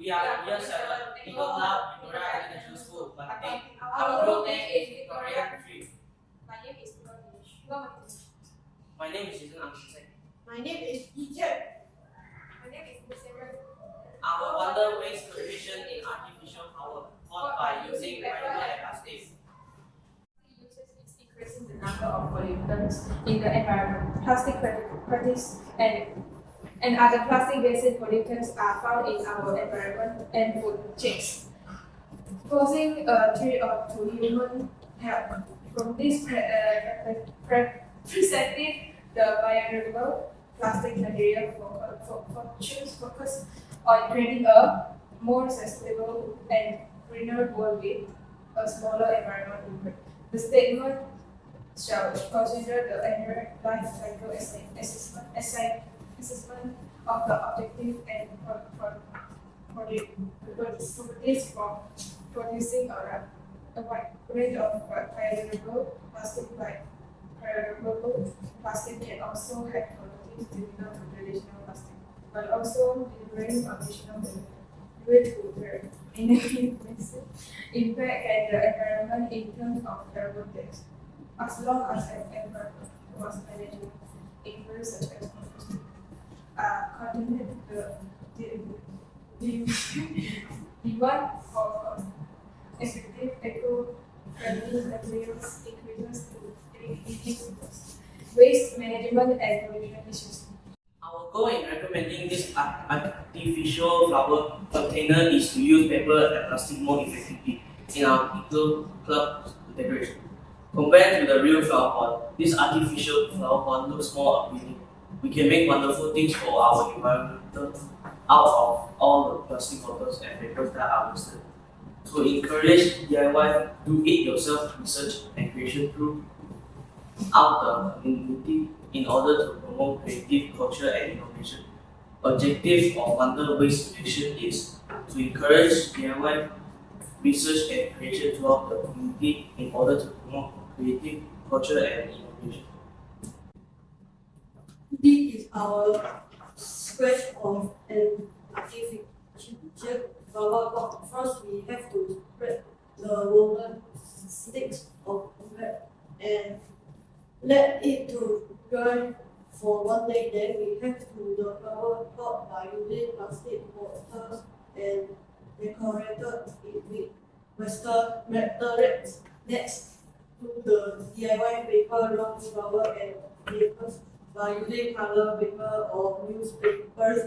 We are in year 7, Eagle Lab, Victorian International School, Monday. Our group name is Victorian 3. My name is Peralatan. My name is Jason Amsek. My name is Ijat. My name is Musera. Our wonder waste creation in artificial power, taught by using regular and plastic. Is increasing the number of pollutants in the environment. Plastic particles and other plastic-based pollutants are found in our environment and food chains, posing a threat to human health. From this perspective, the biodegradable plastic material focus on creating a more sustainable and greener world with a smaller environmental impact. The statement shall consider the entire life cycle assessment of the objective and properties from producing a wide range of biodegradable plastic. Like biodegradable plastic can also have qualities similar to traditional plastic, but also delivering additional benefit due to their negative impact and the environment in terms of carbon tax, as long as an environment was managed in ways such as coordinate the demand for effective eco-friendly materials increases to waste management and pollution issues. Our goal in recommending this artificial flower container is to use paper and plastic more effectively in our Eagle Club decoration. Compared to the real flower pot, this artificial flower pot looks more appealing. We can make wonderful things for our environment out of all the plastic bottles and papers that are wasted. To encourage DIY, do it yourself research and creation throughout the community in order to promote creative culture and innovation. Objective of Wonder Waste Creation is to encourage DIY research and creation throughout the community in order to promote creative culture and innovation. This is our sketch of an artificial flower pot. First, we have to spread the wooden sticks of wet and let it to dry for 1 day. Then we have to the flower pot by using plastic bottles and decorated it with Western materials. Next, to the DIY paper, long flower and papers by using color paper or newspapers.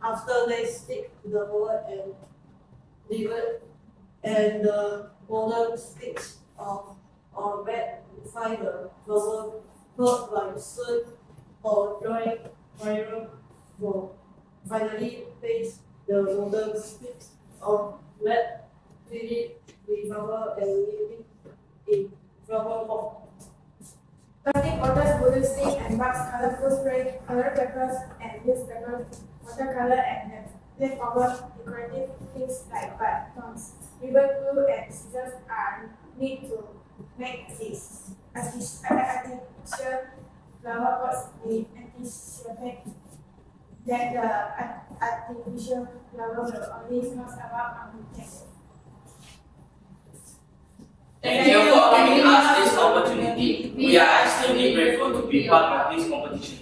After they stick to the board and leave it, and the golden sticks of or wet to find the flower pot by sun or dry fire for finally paste the golden sticks of wet, fill it with flower and leave it in flower pot. Plastic bottles, wooden stick and mugs, colorful spray, color papers and newspapers, watercolor and leftover decorative things like buttons, ribbon glue and scissors are need to make this artificial flower pots with anticipate that the artificial flower will only cost about $100. Thank you for giving us this opportunity. We are extremely grateful to be part of this competition.